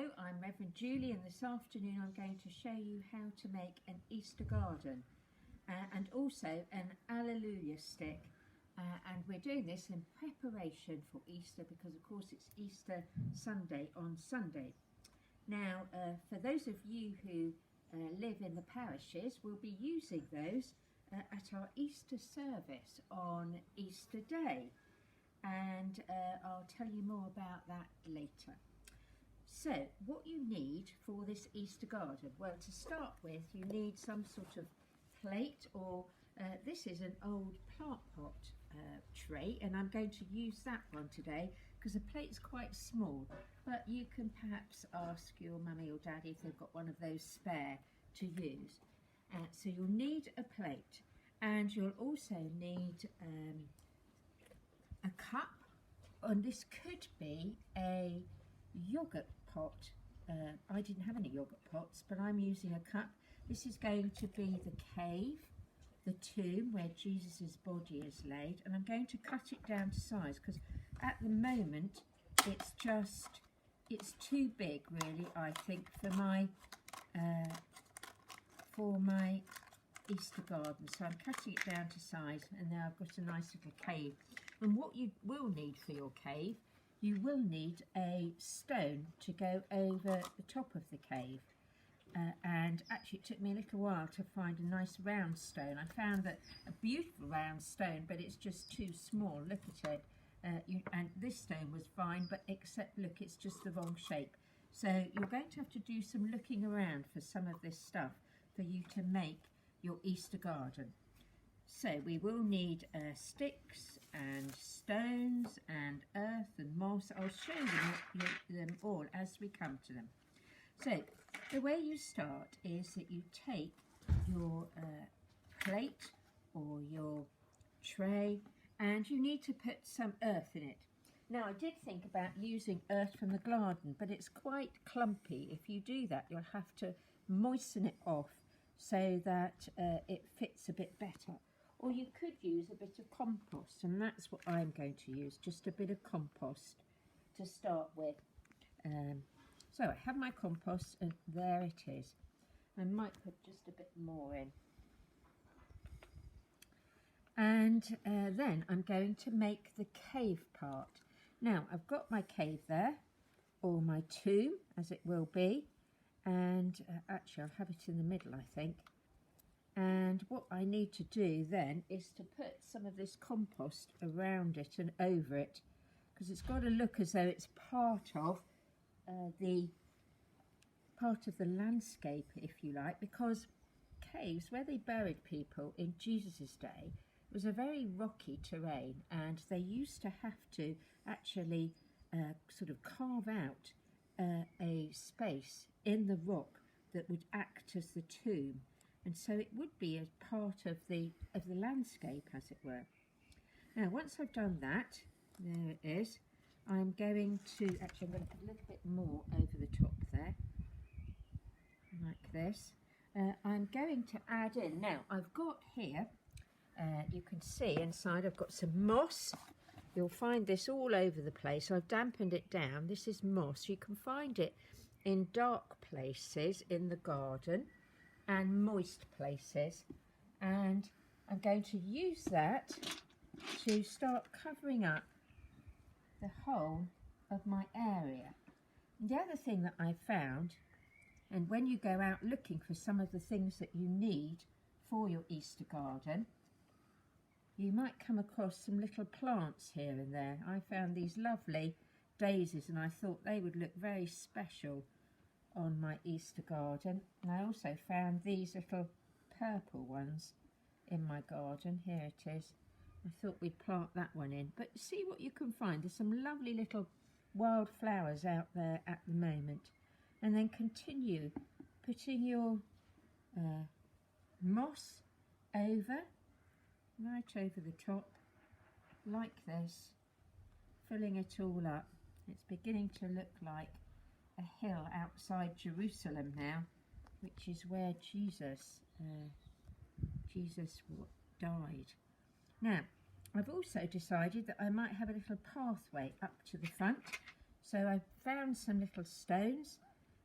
Hello, I'm Revd Julie, and this afternoon I'm going to show you how to make an Easter garden and also an Alleluia stick. And we're doing this in preparation for Easter because of course it's Easter Sunday on Sunday. Now for those of you who live in the parishes, we'll be using those at our Easter service on Easter Day, and I'll tell you more about that later. So what you need for this Easter garden, well, to start with you need some sort of plate, or this is an old plant pot tray, and I'm going to use that one today because the plate's quite small, but you can perhaps ask your mummy or daddy if they've got one of those spare to use. So you'll need a plate, and you'll also need a cup, and this could be a yogurt pot. I didn't have any yogurt pots, but I'm using a cup. This is going to be the cave, the tomb where Jesus' body is laid, and I'm going to cut it down to size because at the moment it's too big, really, I think, for my Easter garden. So I'm cutting it down to size, and now I've got a nice little cave. And what you will need for your cave, you will need a stone to go over the top of the cave. And actually it took me a little while to find a nice round stone. I found that a beautiful round stone, but it's just too small. Look at it. And this stone was fine, but except look, it's just the wrong shape. So you're going to have to do some looking around for some of this stuff for you to make your Easter garden. So we will need sticks and stones and earth and moss. I'll show them all as we come to them. So the way you start is that you take your plate or your tray, and you need to put some earth in it. Now I did think about using earth from the garden, but it's quite clumpy. If you do that, you'll have to moisten it off so that it fits a bit better. Or you could use a bit of compost, and that's what I'm going to use, just a bit of compost to start with. So I have my compost, and there it is. I might put just a bit more in. And then I'm going to make the cave part. Now I've got my cave there, or my tomb as it will be, and actually I'll have it in the middle, I think. And what I need to do then is to put some of this compost around it and over it, because it's got to look as though it's part of the landscape, if you like, because caves, where they buried people in Jesus' day, was a very rocky terrain, and they used to have to actually sort of carve out a space in the rock that would act as the tomb. And so it would be a part of the landscape, as it were. Now, once I've done that, there it is, I'm going to put a little bit more over the top there, like this. I'm going to add in, now I've got here, you can see inside I've got some moss. You'll find this all over the place. I've dampened it down. This is moss. You can find it in dark places in the garden and moist places, and I'm going to use that to start covering up the whole of my area. And the other thing that I found, and when you go out looking for some of the things that you need for your Easter garden, you might come across some little plants here and there. I found these lovely daisies, and I thought they would look very special on my Easter garden. And I also found these little purple ones in my garden. Here it is. I thought we'd plant that one in, but see what you can find. There's some lovely little wild flowers out there at the moment. And then continue putting your moss over, right over the top, like this, filling it all up. It's beginning to look like a hill outside Jerusalem now, which is where Jesus died. Now, I've also decided that I might have a little pathway up to the front, so I've found some little stones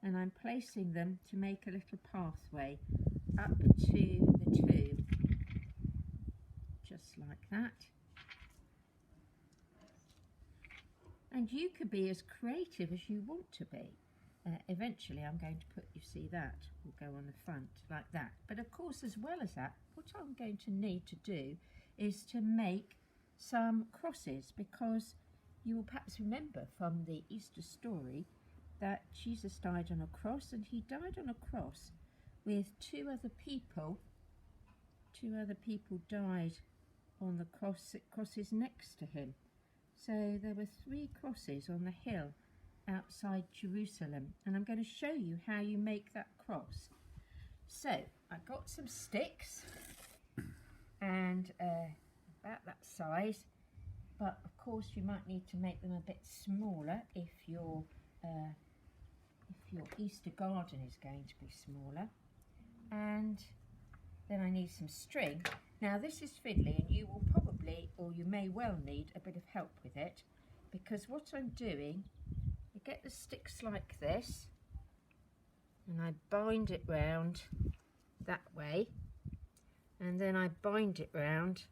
and I'm placing them to make a little pathway up to the tomb, just like that. And you could be as creative as you want to be. Eventually I'm going to put, you see that, will go on the front like that. But of course, as well as that, what I'm going to need to do is to make some crosses, because you will perhaps remember from the Easter story that Jesus died on a cross, and he died on a cross with two other people. Two other people died on the crosses next to him. So there were 3 crosses on the hill outside Jerusalem, and I'm going to show you how you make that cross. So I got some sticks, and about that size, but of course you might need to make them a bit smaller if your Easter garden is going to be smaller. And then I need some string. Now this is fiddly, and you will probably, or you may well need a bit of help with it, because what I'm doing, I get the sticks like this, and I bind it round that way, and then I bind it round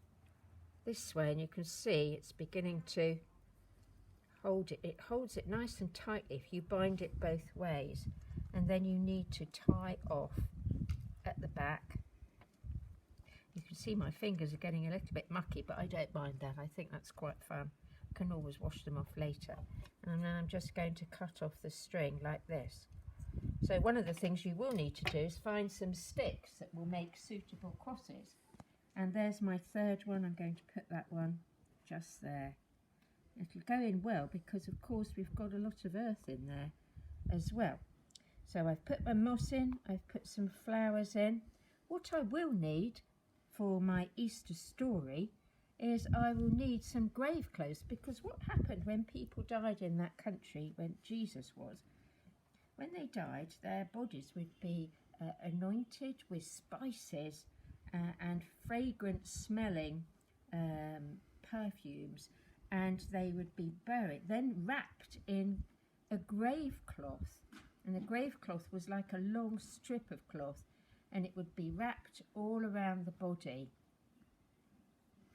this way, and you can see it's beginning to hold it. It holds it nice and tightly if you bind it both ways, and then you need to tie off at the back. You can see my fingers are getting a little bit mucky, but I don't mind that. I think that's quite fun. I can always wash them off later. And then I'm just going to cut off the string like this. So one of the things you will need to do is find some sticks that will make suitable crosses. And there's my third one. I'm going to put that one just there. It'll go in well because, of course, we've got a lot of earth in there as well. So I've put my moss in, I've put some flowers in. What I will need for my Easter story is I will need some grave clothes, because what happened when people died in that country when Jesus was, when they died, their bodies would be anointed with spices and fragrant smelling perfumes, and they would be buried, then wrapped in a grave cloth. And the grave cloth was like a long strip of cloth, and it would be wrapped all around the body.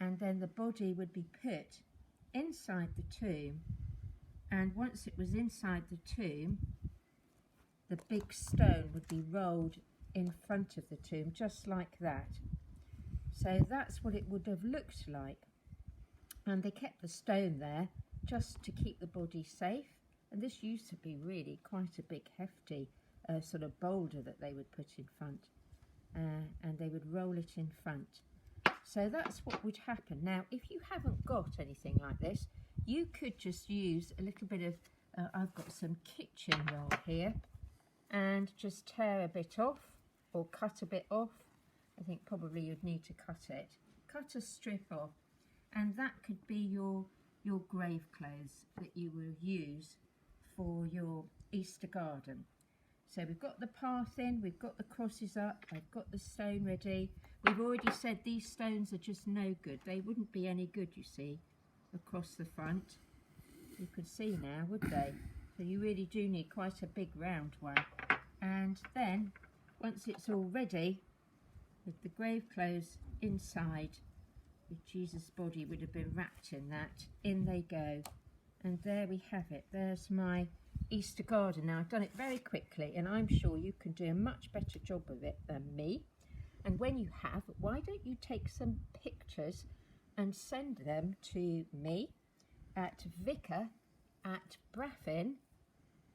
And then the body would be put inside the tomb, and once it was inside the tomb, the big stone would be rolled in front of the tomb, just like that. So that's what it would have looked like. And they kept the stone there just to keep the body safe. And this used to be really quite a big, hefty sort of boulder that they would put in front, and they would roll it in front. So that's what would happen. Now, if you haven't got anything like this, you could just use a little bit of, I've got some kitchen roll here, and just tear a bit off or cut a bit off. I think probably you'd need to cut it. Cut a strip off, and that could be your grave clothes that you will use for your Easter garden. So we've got the path in, we've got the crosses up, I've got the stone ready. We've already said these stones are just no good. They wouldn't be any good, you see, across the front. You could see now, would they? So you really do need quite a big round one. And then, once it's all ready, with the grave clothes inside, with Jesus' body would have been wrapped in that, in they go. And there we have it. There's my Easter garden. Now, I've done it very quickly, and I'm sure you can do a much better job of it than me. And when you have, why don't you take some pictures and send them to me at vicar@braffin,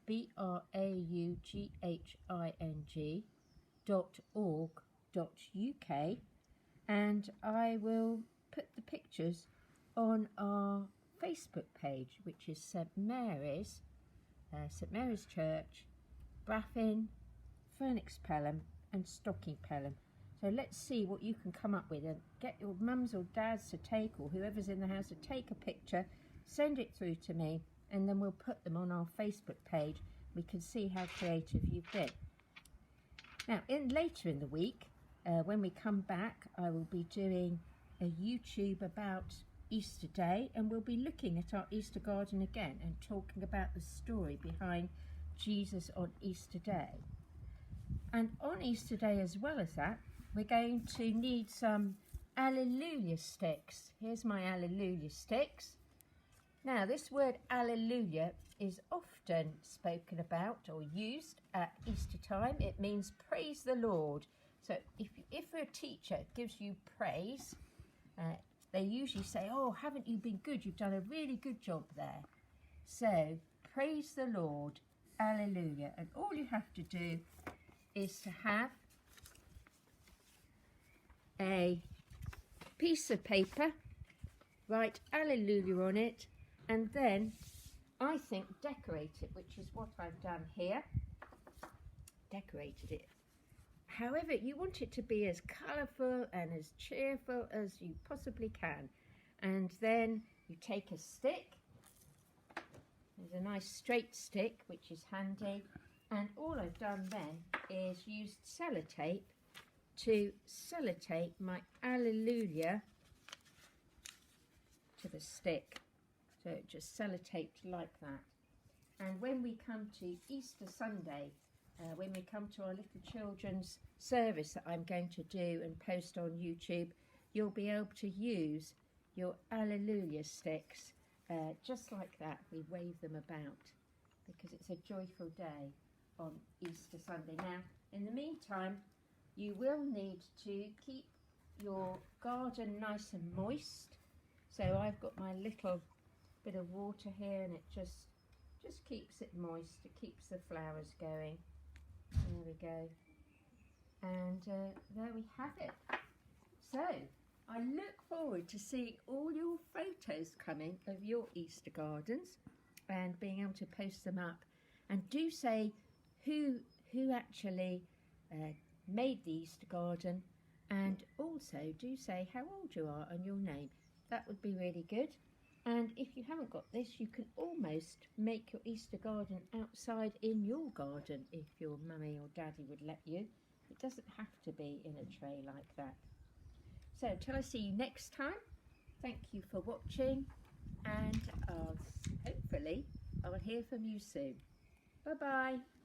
BRAUGHING.org.uk, and I will put the pictures on our Facebook page, which is St Mary's Church, Braffin, Furnix Pelham and Stocking Pelham. So let's see what you can come up with, and get your mums or dads to take, or whoever's in the house to take a picture, send it through to me, and then we'll put them on our Facebook page. We can see how creative you've been. Now, later in the week, when we come back, I will be doing a YouTube about Easter Day, and we'll be looking at our Easter garden again and talking about the story behind Jesus on Easter Day. And on Easter Day, as well as that, we're going to need some Alleluia sticks. Here's my Alleluia sticks. Now, this word Alleluia is often spoken about or used at Easter time. It means praise the Lord. So if a teacher gives you praise, they usually say, oh, haven't you been good? You've done a really good job there. So, praise the Lord, Alleluia. And all you have to do is to have a piece of paper, write Alleluia on it, and then I think decorate it, which is what I've done here. Decorated it. However, you want it to be as colourful and as cheerful as you possibly can. And then you take a stick. There's a nice straight stick, which is handy. And all I've done then is used sellotape to sellotape my Alleluia to the stick. So it just sellotaped like that. And when we come to Easter Sunday, when we come to our little children's service that I'm going to do and post on YouTube, you'll be able to use your Alleluia sticks just like that. We wave them about because it's a joyful day on Easter Sunday. Now, in the meantime, you will need to keep your garden nice and moist. So I've got my little bit of water here, and it just keeps it moist. It keeps the flowers going. There we go. And there we have it. So I look forward to seeing all your photos coming of your Easter gardens and being able to post them up. And do say who actually made the Easter garden, and also do say how old you are and your name. That would be really good. And if you haven't got this, you can almost make your Easter garden outside in your garden if your mummy or daddy would let you. It doesn't have to be in a tray like that. So till I see you next time, thank you for watching, and hopefully I'll hear from you soon. Bye bye.